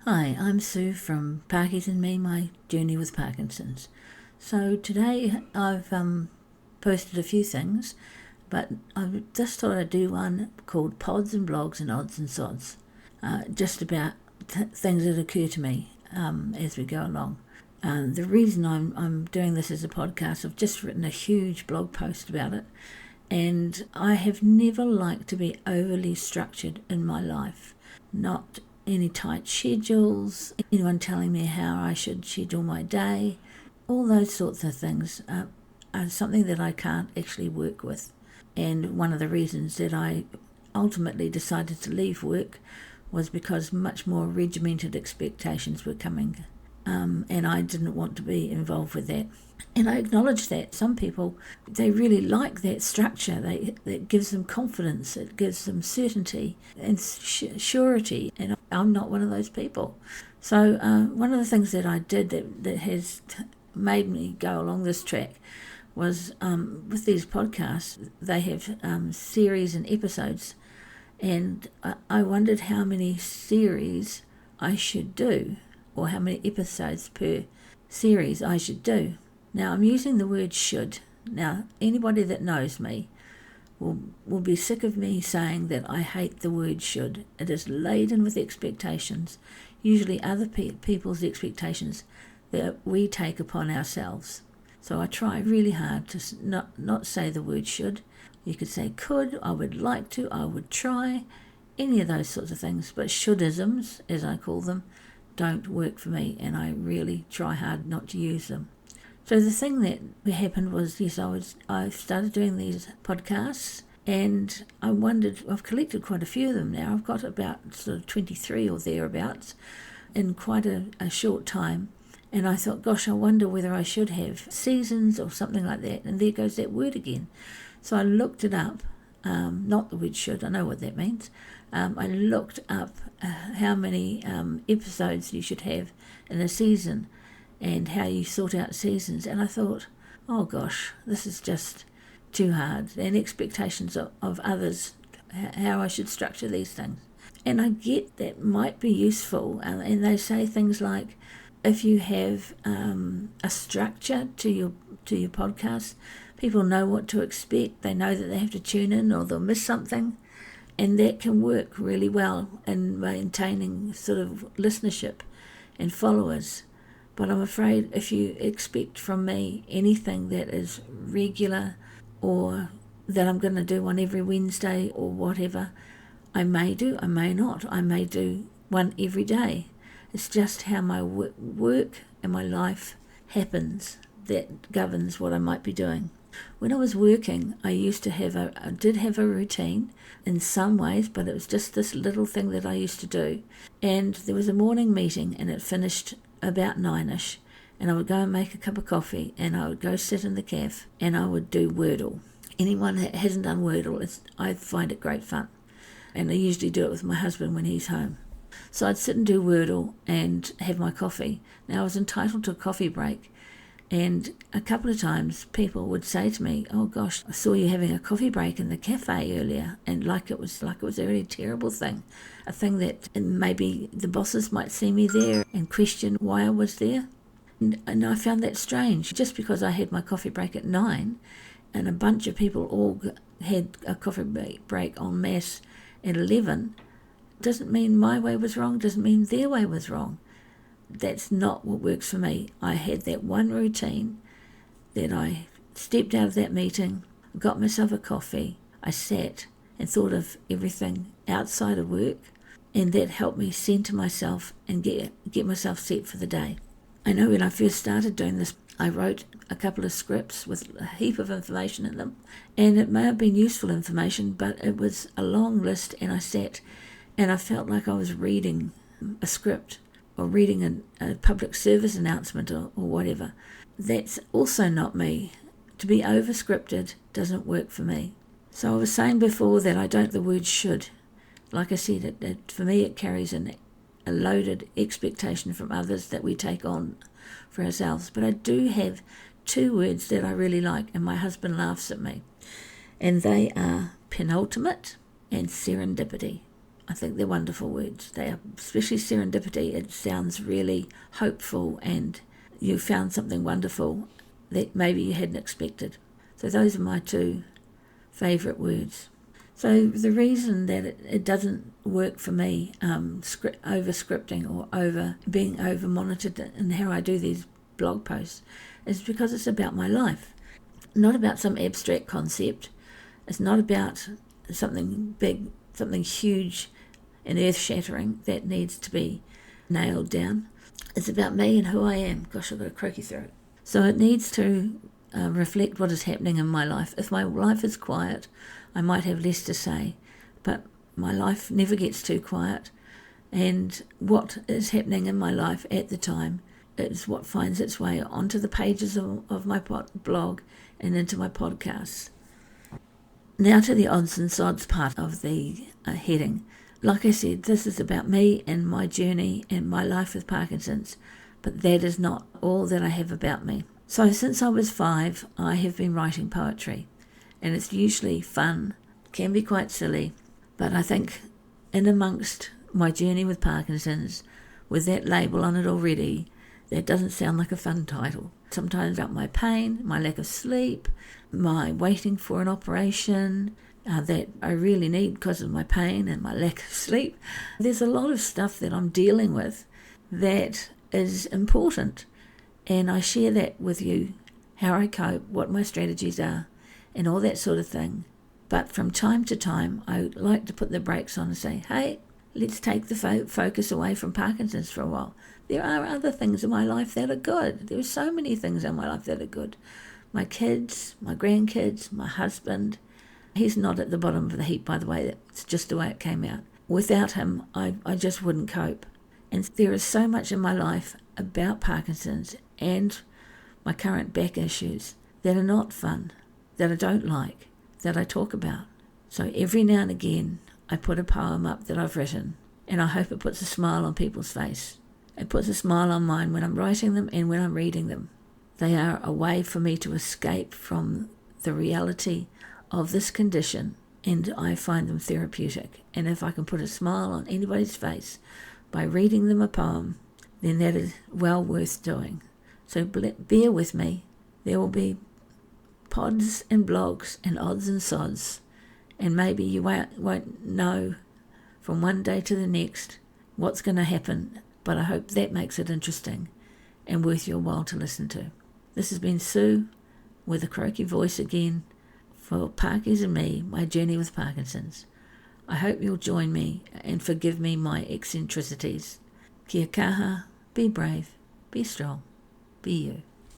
Hi, I'm Sue from Parkinsons, my journey with Parkinsons. So today I've posted a few things, but I just thought I'd do one called Pods and Blogs and Odds and Sods, just about things that occur to me as we go along. The reason I'm doing this as a podcast, I've just written a huge blog post about it, and I have never liked to be overly structured in my life, not any tight schedules, anyone telling me how I should schedule my day. All those sorts of things are something that I can't actually work with. And one of the reasons that I ultimately decided to leave work was because much more regimented expectations were coming, and I didn't want to be involved with that. And I acknowledge that some people, they really like that structure. That gives them confidence, it gives them certainty and surety, and I'm not one of those people. So one of the things that I did that has made me go along this track was with these podcasts, they have series and episodes, and I wondered how many series I should do, or how many episodes per series I should do. Now, I'm using the word should. Now, anybody that knows me will be sick of me saying that I hate the word should. It is laden with expectations, usually other people's expectations that we take upon ourselves. So I try really hard to not say the word should. You could say could, I would like to, I would try, any of those sorts of things. But shouldisms, as I call them, don't work for me, and I really try hard not to use them. So the thing that happened was, yes, I started doing these podcasts, and I wondered, I've collected quite a few of them now. I've got about sort of 23 or thereabouts in quite a short time. And I thought, gosh, I wonder whether I should have seasons or something like that. And there goes that word again. So I looked it up, not the word should, I know what that means. I looked up how many episodes you should have in a season and how you sort out seasons. And I thought, oh gosh, this is just too hard. And expectations of others, how I should structure these things. And I get that might be useful. And they say things like, if you have a structure to your podcast, people know what to expect. They know that they have to tune in or they'll miss something. And that can work really well in maintaining sort of listenership and followers. But I'm afraid if you expect from me anything that is regular or that I'm going to do one every Wednesday or whatever, I may do, I may not. I may do one every day. It's just how my work and my life happens that governs what I might be doing. When I was working, I did have a routine in some ways, but it was just this little thing that I used to do. And there was a morning meeting, and it finished about 9ish, and I would go and make a cup of coffee, and I would go sit in the cafe, and I would do Wordle. Anyone that hasn't done Wordle, I find it great fun. And I usually do it with my husband when he's home. So I'd sit and do Wordle and have my coffee. Now, I was entitled to a coffee break, and a couple of times people would say to me, oh gosh, I saw you having a coffee break in the cafe earlier, and like it was a really terrible thing, a thing that maybe the bosses might see me there and question why I was there. And I found that strange. Just because I had my coffee break at 9 and a bunch of people all had a coffee break en masse at 11, doesn't mean my way was wrong, doesn't mean their way was wrong. That's not what works for me. I had that one routine that I stepped out of that meeting, got myself a coffee, I sat and thought of everything outside of work, and that helped me center myself and get myself set for the day. I know when I first started doing this, I wrote a couple of scripts with a heap of information in them, and it may have been useful information, but it was a long list, and I sat and I felt like I was reading a script or reading a public service announcement or whatever. That's also not me. To be over-scripted doesn't work for me. So I was saying before that I don't the word should. Like I said, for me it carries a loaded expectation from others that we take on for ourselves. But I do have two words that I really like, and my husband laughs at me. And they are penultimate and serendipity. I think they're wonderful words. They are, especially serendipity. It sounds really hopeful, and you found something wonderful that maybe you hadn't expected. So those are my two favourite words. So the reason that it doesn't work for me, over scripting or being over monitored in how I do these blog posts, is because it's about my life, not about some abstract concept. It's not about something big, something huge and earth-shattering that needs to be nailed down. It's about me and who I am. Gosh, I've got a croaky throat. So it needs to reflect what is happening in my life. If my life is quiet, I might have less to say, but my life never gets too quiet, and what is happening in my life at the time is what finds its way onto the pages of my blog and into my podcasts. Now to the odds and sods part of the heading. Like I said, this is about me and my journey and my life with Parkinson's, but that is not all that I have about me. So since I was 5, I have been writing poetry, and it's usually fun, can be quite silly, but I think in amongst my journey with Parkinson's, with that label on it already, that doesn't sound like a fun title. Sometimes about my pain, my lack of sleep, my waiting for an operation that I really need because of my pain and my lack of sleep. There's a lot of stuff that I'm dealing with that is important, and I share that with you, how I cope, what my strategies are, and all that sort of thing. But from time to time, I like to put the brakes on and say, hey, let's take the focus away from Parkinson's for a while. There are other things in my life that are good. There are so many things in my life that are good. My kids, my grandkids, my husband. He's not at the bottom of the heap, by the way. That's just the way it came out. Without him, I just wouldn't cope. And there is so much in my life about Parkinson's and my current back issues that are not fun, that I don't like, that I talk about. So every now and again, I put a poem up that I've written, and I hope it puts a smile on people's face. It puts a smile on mine when I'm writing them and when I'm reading them. They are a way for me to escape from the reality of this condition, and I find them therapeutic. And if I can put a smile on anybody's face by reading them a poem, then that is well worth doing. So bear with me. There will be pods and blogs and odds and sods, and maybe you won't know from one day to the next what's going to happen, but I hope that makes it interesting and worth your while to listen to. This has been Sue with a croaky voice again for Parkies and me, my journey with Parkinson's. I hope you'll join me and forgive me my eccentricities. Kia kaha, be brave, be strong, be you.